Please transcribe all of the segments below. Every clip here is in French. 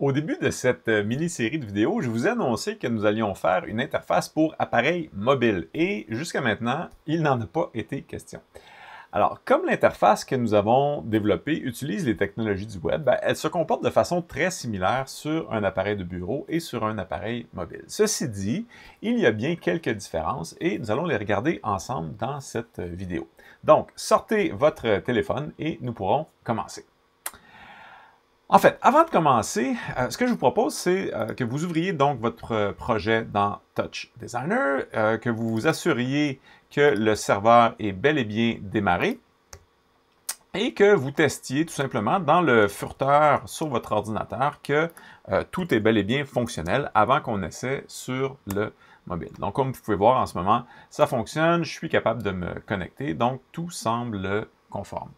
Au début de cette mini-série de vidéos, je vous ai annoncé que nous allions faire une interface pour appareils mobiles et jusqu'à maintenant, il n'en a pas été question. Alors, comme l'interface que nous avons développée utilise les technologies du web, elle se comporte de façon très similaire sur un appareil de bureau et sur un appareil mobile. Ceci dit, il y a bien quelques différences et nous allons les regarder ensemble dans cette vidéo. Donc, sortez votre téléphone et nous pourrons commencer. En fait, avant de commencer, ce que je vous propose, c'est que vous ouvriez donc votre projet dans Touch Designer, que vous vous assuriez que le serveur est bel et bien démarré et que vous testiez tout simplement dans le furteur sur votre ordinateur que tout est bel et bien fonctionnel avant qu'on essaie sur le mobile. Donc, comme vous pouvez voir en ce moment, ça fonctionne, je suis capable de me connecter, donc tout semble conforme.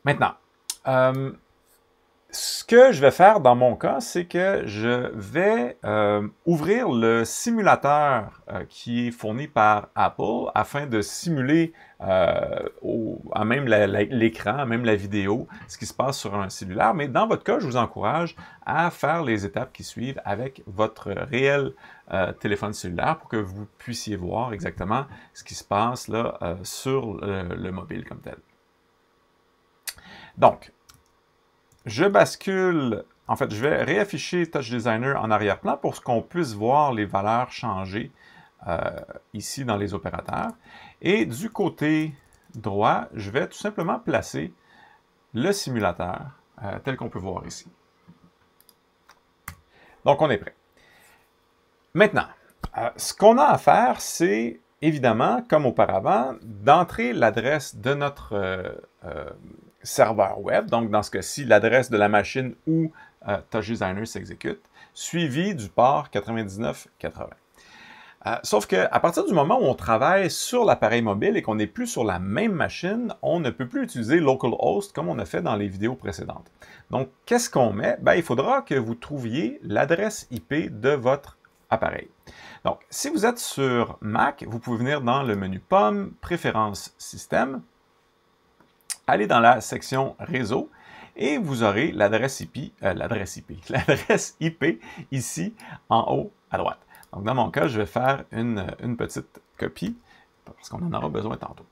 Maintenant, ce que je vais faire dans mon cas, c'est que je vais ouvrir le simulateur qui est fourni par Apple afin de simuler à même l'écran, à même la vidéo, ce qui se passe sur un cellulaire. Mais dans votre cas, je vous encourage à faire les étapes qui suivent avec votre réel téléphone cellulaire pour que vous puissiez voir exactement ce qui se passe là, sur le mobile comme tel. Donc, je bascule, en fait, je vais réafficher Touch Designer en arrière-plan pour qu'on puisse voir les valeurs changer ici dans les opérateurs. Et du côté droit, je vais tout simplement placer le simulateur tel qu'on peut voir ici. Donc, on est prêt. Maintenant, ce qu'on a à faire, c'est évidemment, comme auparavant, d'entrer l'adresse de notre serveur web, donc dans ce cas-ci, l'adresse de la machine où Touch Designer s'exécute, suivi du port 9980. Sauf qu'à partir du moment où on travaille sur l'appareil mobile et qu'on n'est plus sur la même machine, on ne peut plus utiliser localhost comme on a fait dans les vidéos précédentes. Donc, qu'est-ce qu'on met? Il faudra que vous trouviez l'adresse IP de votre appareil. Donc, si vous êtes sur Mac, vous pouvez venir dans le menu Pomme, Préférences Système, aller dans la section Réseau et vous aurez l'adresse IP ici en haut à droite. Donc, dans mon cas, je vais faire une petite copie parce qu'on en aura besoin tantôt.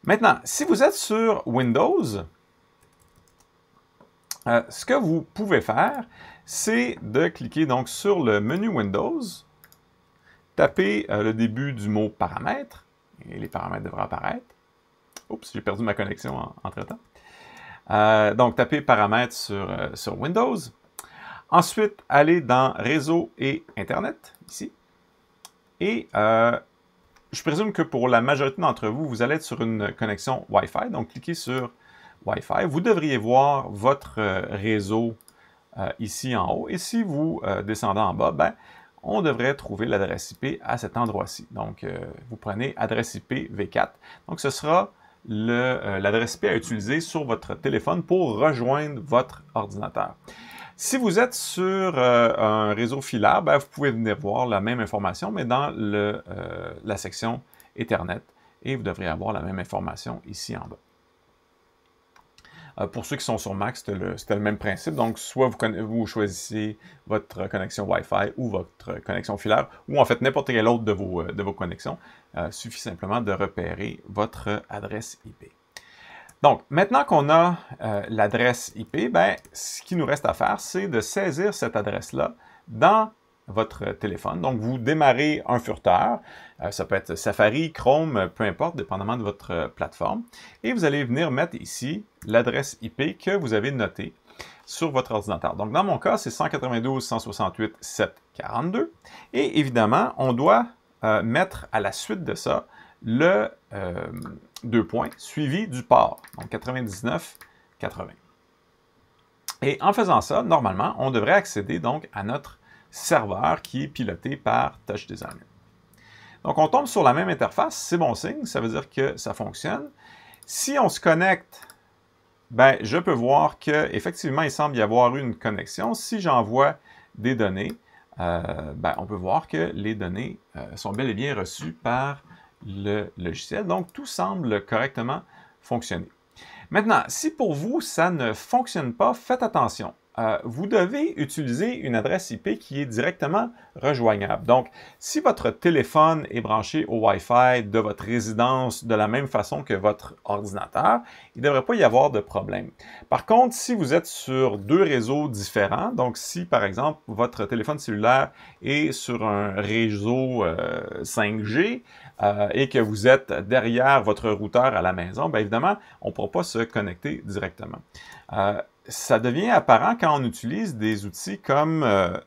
Maintenant, si vous êtes sur Windows, ce que vous pouvez faire, c'est de cliquer donc sur le menu Windows, taper le début du mot paramètres, et les paramètres devraient apparaître. Oups, j'ai perdu ma connexion entre-temps. Donc, tapez paramètres sur Windows. Ensuite, allez dans Réseau et Internet, ici. Et je présume que pour la majorité d'entre vous, vous allez être sur une connexion Wi-Fi. Donc, cliquez sur Wi-Fi. Vous devriez voir votre réseau ici en haut. Et si vous descendez en bas, on devrait trouver l'adresse IP à cet endroit-ci. Donc, vous prenez adresse IP V4. Donc, ce sera l'adresse IP à utiliser sur votre téléphone pour rejoindre votre ordinateur. Si vous êtes sur un réseau filaire, vous pouvez venir voir la même information, mais dans la section Ethernet, et vous devriez avoir la même information ici en bas. Pour ceux qui sont sur Mac, c'était le même principe. Donc, soit vous choisissez votre connexion Wi-Fi ou votre connexion filaire, ou en fait n'importe quelle autre de vos connexions. Suffit simplement de repérer votre adresse IP. Donc, maintenant qu'on a l'adresse IP, ce qui nous reste à faire, c'est de saisir cette adresse-là dans votre téléphone. Donc, vous démarrez un furteur. Ça peut être Safari, Chrome, peu importe, dépendamment de votre plateforme. Et vous allez venir mettre ici l'adresse IP que vous avez notée sur votre ordinateur. Donc, dans mon cas, c'est 192.168.7.42. Et évidemment, on doit mettre à la suite de ça le 2 points suivi du port, donc 99.80. Et en faisant ça, normalement, on devrait accéder donc à notre serveur qui est piloté par Touch Designer. Donc, on tombe sur la même interface, c'est bon signe, ça veut dire que ça fonctionne. Si on se connecte, je peux voir qu'effectivement, il semble y avoir eu une connexion. Si j'envoie des données, on peut voir que les données sont bel et bien reçues par le logiciel. Donc, tout semble correctement fonctionner. Maintenant, si pour vous, ça ne fonctionne pas, faites attention. vous devez utiliser une adresse IP qui est directement rejoignable. Donc, si votre téléphone est branché au Wi-Fi de votre résidence de la même façon que votre ordinateur, il ne devrait pas y avoir de problème. Par contre, si vous êtes sur deux réseaux différents, donc si par exemple votre téléphone cellulaire est sur un réseau 5G et que vous êtes derrière votre routeur à la maison, bien évidemment, on ne pourra pas se connecter directement. Ça devient apparent quand on utilise des outils comme,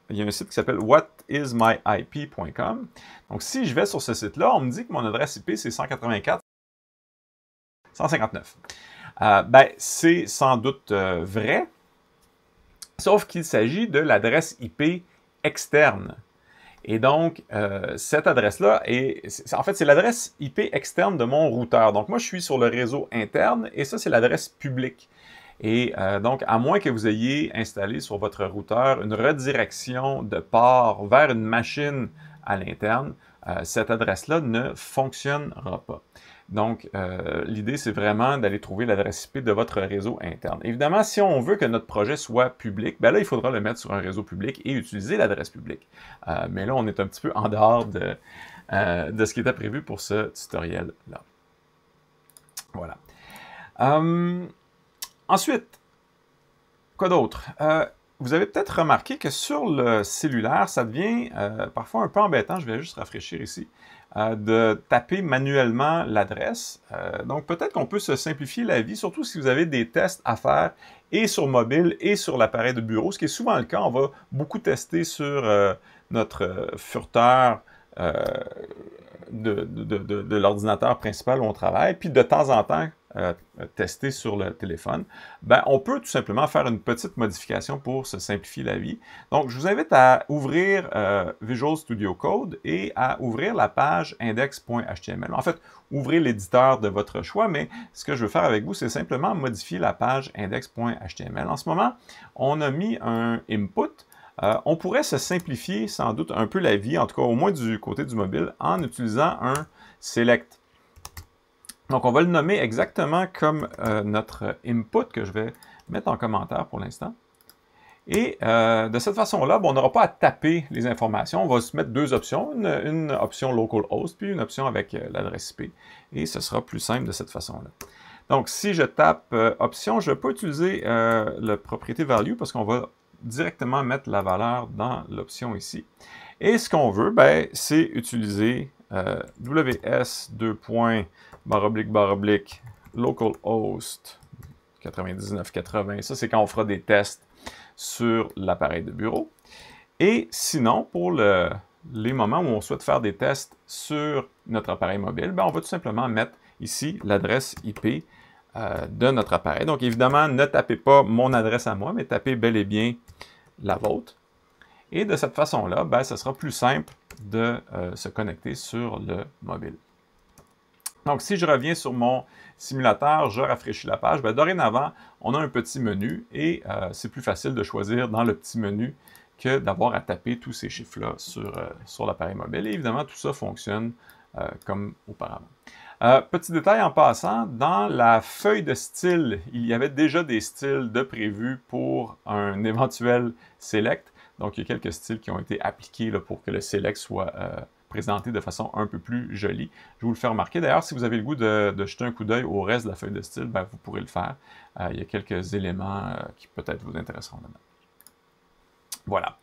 il y a un site qui s'appelle whatismyip.com. Donc, si je vais sur ce site-là, on me dit que mon adresse IP, c'est 184.159. Ben, c'est sans doute vrai, sauf qu'il s'agit de l'adresse IP externe. Et donc, cette adresse-là, en fait, c'est l'adresse IP externe de mon routeur. Donc, moi, je suis sur le réseau interne et ça, c'est l'adresse publique. Et donc, à moins que vous ayez installé sur votre routeur une redirection de port vers une machine à l'interne, cette adresse-là ne fonctionnera pas. Donc, l'idée, c'est vraiment d'aller trouver l'adresse IP de votre réseau interne. Évidemment, si on veut que notre projet soit public, ben là, il faudra le mettre sur un réseau public et utiliser l'adresse publique. Mais là, on est un petit peu en dehors de ce qui était prévu pour ce tutoriel-là. Voilà. Ensuite, quoi d'autre? Vous avez peut-être remarqué que sur le cellulaire, ça devient parfois un peu embêtant, je vais juste rafraîchir ici, de taper manuellement l'adresse. Donc peut-être qu'on peut se simplifier la vie, surtout si vous avez des tests à faire et sur mobile et sur l'appareil de bureau, ce qui est souvent le cas. On va beaucoup tester sur notre furteur de l'ordinateur principal où on travaille, puis de temps en temps, tester sur le téléphone, ben, on peut tout simplement faire une petite modification pour se simplifier la vie. Donc, je vous invite à ouvrir Visual Studio Code et à ouvrir la page index.html. En fait, ouvrez l'éditeur de votre choix, mais ce que je veux faire avec vous, c'est simplement modifier la page index.html. En ce moment, on a mis un input. On pourrait se simplifier sans doute un peu la vie, en tout cas au moins du côté du mobile, en utilisant un select. Donc, on va le nommer exactement comme notre input que je vais mettre en commentaire pour l'instant. Et de cette façon-là, on n'aura pas à taper les informations. On va se mettre deux options, une option localhost, puis une option avec l'adresse IP. Et ce sera plus simple de cette façon-là. Donc, si je tape option, je ne vais pas utiliser le propriété value parce qu'on va directement mettre la valeur dans l'option ici. Et ce qu'on veut, ben, c'est utiliser ws //localhost 9980. Ça, c'est quand on fera des tests sur l'appareil de bureau. Et sinon, pour les moments où on souhaite faire des tests sur notre appareil mobile, ben, on va tout simplement mettre ici l'adresse IP de notre appareil. Donc, évidemment, ne tapez pas mon adresse à moi, mais tapez bel et bien la vôtre. Et de cette façon-là, ben, ce sera plus simple de se connecter sur le mobile. Donc, si je reviens sur mon simulateur, je rafraîchis la page, bien, dorénavant, on a un petit menu et c'est plus facile de choisir dans le petit menu que d'avoir à taper tous ces chiffres-là sur l'appareil mobile. Et évidemment, tout ça fonctionne comme auparavant. Petit détail en passant, dans la feuille de style, il y avait déjà des styles de prévus pour un éventuel select. Donc, il y a quelques styles qui ont été appliqués là, pour que le select soit présenté de façon un peu plus jolie. Je vous le fais remarquer. D'ailleurs, si vous avez le goût de jeter un coup d'œil au reste de la feuille de style, ben, vous pourrez le faire. Il y a quelques éléments qui peut-être vous intéresseront dedans. Voilà.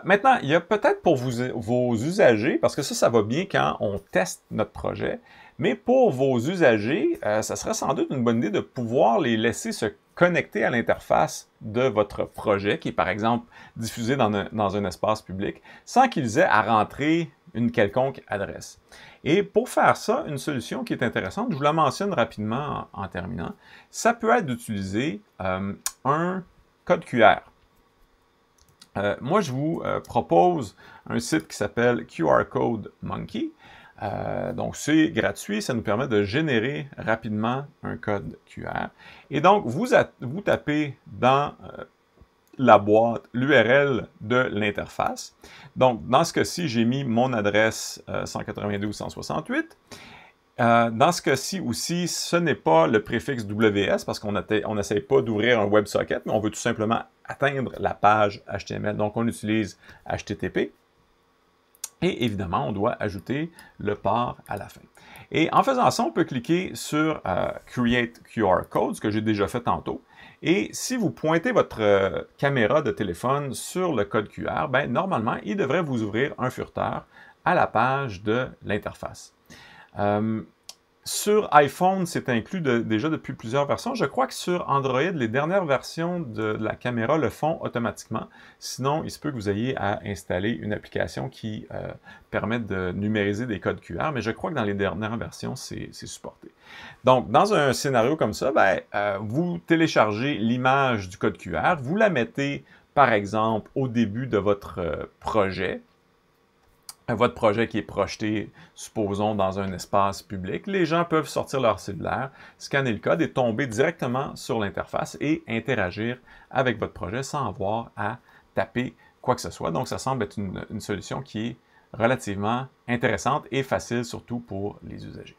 Maintenant, il y a peut-être pour vos usagers, parce que ça va bien quand on teste notre projet, mais pour vos usagers, ça serait sans doute une bonne idée de pouvoir les laisser se connecter à l'interface de votre projet, qui est par exemple diffusé dans un espace public, sans qu'ils aient à rentrer une quelconque adresse. Et pour faire ça, une solution qui est intéressante, je vous la mentionne rapidement en terminant, ça peut être d'utiliser un code QR. Moi, je vous propose un site qui s'appelle QR Code Monkey. Donc, c'est gratuit, ça nous permet de générer rapidement un code QR. Et donc, vous tapez dans la boîte l'URL de l'interface. Donc, dans ce cas-ci, j'ai mis mon adresse 192.168. Dans ce cas-ci aussi, ce n'est pas le préfixe WS parce qu'on n'essaye pas d'ouvrir un WebSocket, mais on veut tout simplement atteindre la page HTML. Donc, on utilise HTTP. Et évidemment, on doit ajouter le port à la fin. Et en faisant ça, on peut cliquer sur Create QR Code, ce que j'ai déjà fait tantôt. Et si vous pointez votre caméra de téléphone sur le code QR, ben, normalement, il devrait vous ouvrir un furteur à la page de l'interface. Sur iPhone, c'est inclus déjà depuis plusieurs versions. Je crois que sur Android, les dernières versions de la caméra le font automatiquement. Sinon, il se peut que vous ayez à installer une application qui permet de numériser des codes QR, mais je crois que dans les dernières versions, c'est supporté. Donc, dans un scénario comme ça, ben, vous téléchargez l'image du code QR, vous la mettez, par exemple, au début de votre projet qui est projeté, supposons, dans un espace public. Les gens peuvent sortir leur cellulaire, scanner le code et tomber directement sur l'interface et interagir avec votre projet sans avoir à taper quoi que ce soit. Donc, ça semble être une solution qui est relativement intéressante et facile, surtout pour les usagers.